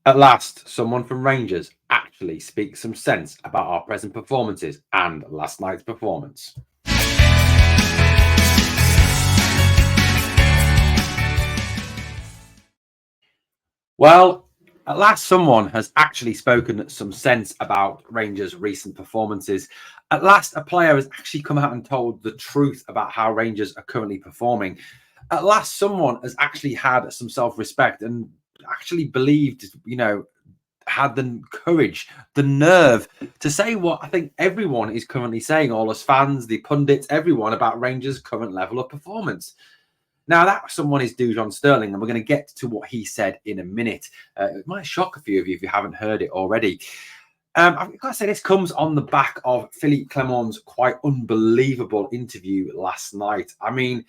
At last, someone from Rangers actually speaks some sense about our present performances and last night's performance. Well, at last, someone has actually spoken some sense about Rangers' recent performances. At last, a player has actually come out and told the truth about how Rangers are currently performing. At last, someone has actually had some self-respect and actually believed, had the courage, the nerve to say what I think everyone is currently saying, all us fans, the pundits, everyone, about Rangers' current level of performance. Now, that someone is Dujon Sterling, and we're going to get to what he said in a minute. It might shock a few of you if you haven't heard it already. I've got to say, this comes on the back of Philippe Clement's quite unbelievable interview last night. I mean,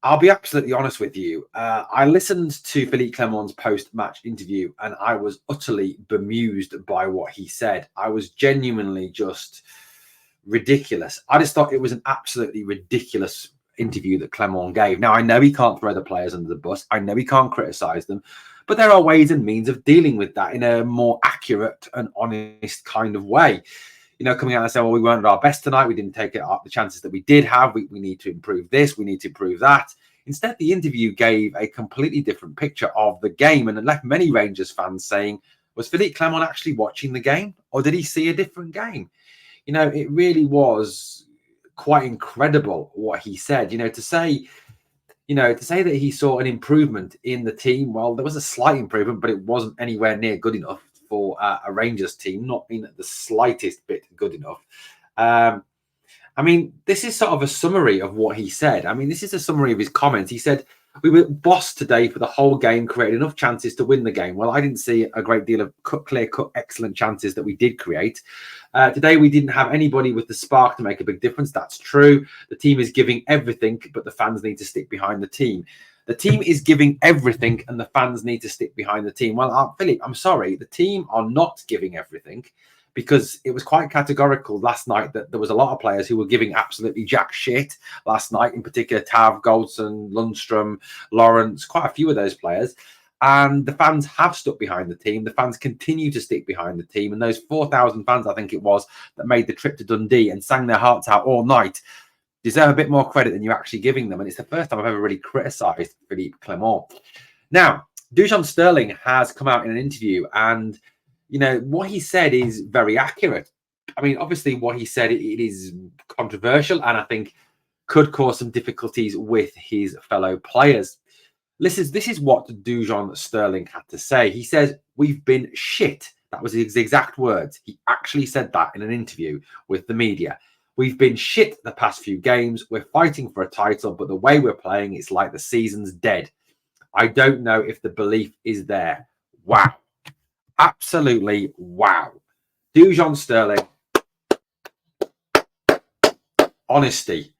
I'll be absolutely honest with you. I listened to Philippe Clement's post-match interview, and I was utterly bemused by what he said. I was genuinely just ridiculous. I just thought it was an absolutely ridiculous interview that Clement gave. Now, I know he can't throw the players under the bus. I know he can't criticize them, but there are ways and means of dealing with that in a more accurate and honest kind of way. Coming out and saying, well, we weren't at our best tonight. We didn't take the chances that we did have. We need to improve this. We need to improve that. Instead, the interview gave a completely different picture of the game and left many Rangers fans saying, was Philippe Clement actually watching the game, or did he see a different game? It really was quite incredible what he said. To say that he saw an improvement in the team. Well, there was a slight improvement, but it wasn't anywhere near good enough for a Rangers team, not being the slightest bit good enough. This is sort of a summary of what he said. This is a summary of his comments. He said, we were bossed today for the whole game, created enough chances to win the game. Well, I didn't see a great deal of clear-cut, excellent chances that we did create. Today, we didn't have anybody with the spark to make a big difference. That's true. The team is giving everything, but the fans need to stick behind the team. The team is giving everything, and the fans need to stick behind the team. Well, Philippe, I'm sorry. The team are not giving everything, because it was quite categorical last night that there was a lot of players who were giving absolutely jack shit last night, in particular Tav, Goldson, Lundstrom, Lawrence, quite a few of those players. And the fans have stuck behind the team. The fans continue to stick behind the team. And those 4,000 fans, I think it was, that made the trip to Dundee and sang their hearts out all night deserve a bit more credit than you're actually giving them. And it's the first time I've ever really criticised Philippe Clement. Now, Dujon Sterling has come out in an interview, and what he said is very accurate. Obviously, what he said, it is controversial, and I think could cause some difficulties with his fellow players. This is what Dujon Sterling had to say. He says, we've been shit. That was his exact words. He actually said that in an interview with the media. We've been shit the past few games. We're fighting for a title, but the way we're playing, it's like the season's dead. I don't know if the belief is there. Wow. Absolutely wow. Dujon Sterling. Honesty.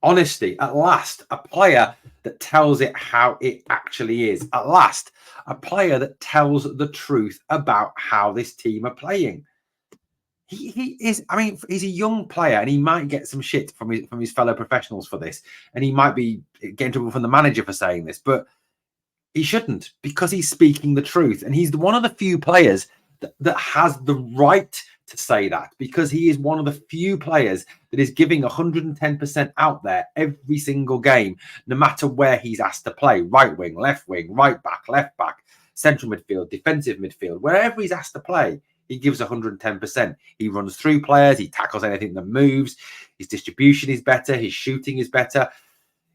At last, a player that tells it how it actually is. At last, a player that tells the truth about how this team are playing. He is, he's a young player, and he might get some shit from his fellow professionals for this, and he might be getting trouble from the manager for saying this, but he shouldn't, because he's speaking the truth. And he's one of the few players that has the right to say that, because he is one of the few players that is giving 110% out there every single game, no matter where he's asked to play. Right wing, left wing, right back, left back, central midfield, defensive midfield, wherever he's asked to play, he gives 110%. He runs through players. He tackles anything that moves. His distribution is better. His shooting is better.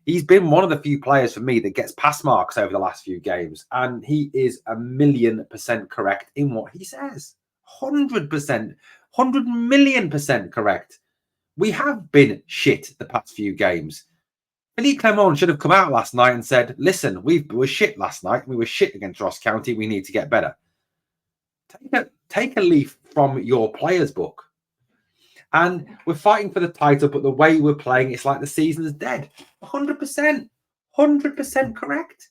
He's been one of the few players for me that gets pass marks over the last few games. And he is 1,000,000% correct in what he says. 100%, 100,000,000% correct. We have been shit the past few games. Philippe Clement should have come out last night and said, listen, we were shit last night. We were shit against Ross County. We need to get better. Take a leaf from your player's book. And we're fighting for the title, but the way we're playing, it's like the season is dead. 100%. 100% correct.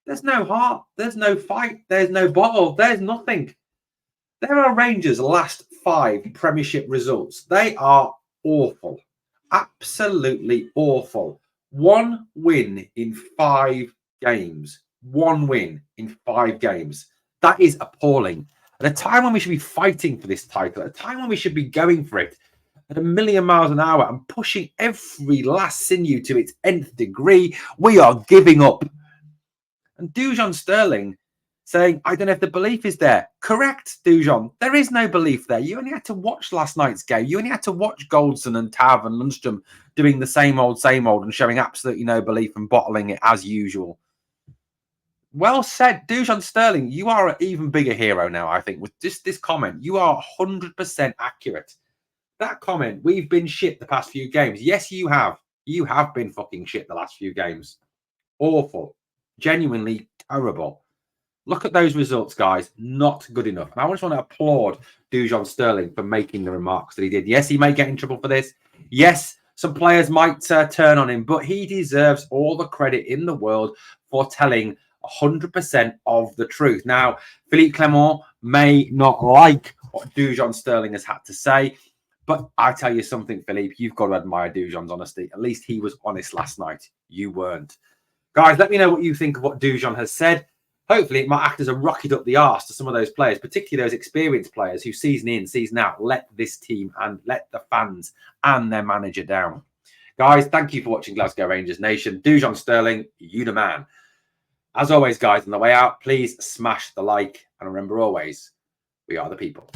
There's no heart. There's no fight. There's no bottle. There's nothing. There are Rangers' last 5 Premiership results. They are awful. Absolutely awful. 1 win in 5 games. 1 win in 5 games. That is appalling. At a time when we should be fighting for this title, at a time when we should be going for it at a million miles an hour and pushing every last sinew to its nth degree, we are giving up. And Dujon Sterling saying, I don't know if the belief is there. Correct, Dujon. There is no belief there. You only had to watch last night's game. You only had to watch Goldson and Tav and Lundstrom doing the same old and showing absolutely no belief and bottling it as usual. Well said, Dujon Sterling. You are an even bigger hero now, I think, with just this comment. You are 100% accurate. That comment, we've been shit the past few games. Yes, you have. You have been fucking shit the last few games. Awful. Genuinely terrible. Look at those results, guys. Not good enough. And I just want to applaud Dujon Sterling for making the remarks that he did. Yes, he may get in trouble for this. Yes, some players might turn on him, but he deserves all the credit in the world for telling 100% of the truth. Now, Philippe Clement may not like what Dujon Sterling has had to say, but I tell you something, Philippe, you've got to admire Dujon's honesty. At least he was honest last night. You weren't. Guys, let me know what you think of what Dujon has said. Hopefully, it might act as a rocket up the arse to some of those players, particularly those experienced players who season in, season out, let this team and let the fans and their manager down. Guys, thank you for watching Glasgow Rangers Nation. Dujon Sterling, you the man. As always, guys, on the way out, please smash the like. And remember always, we are the people.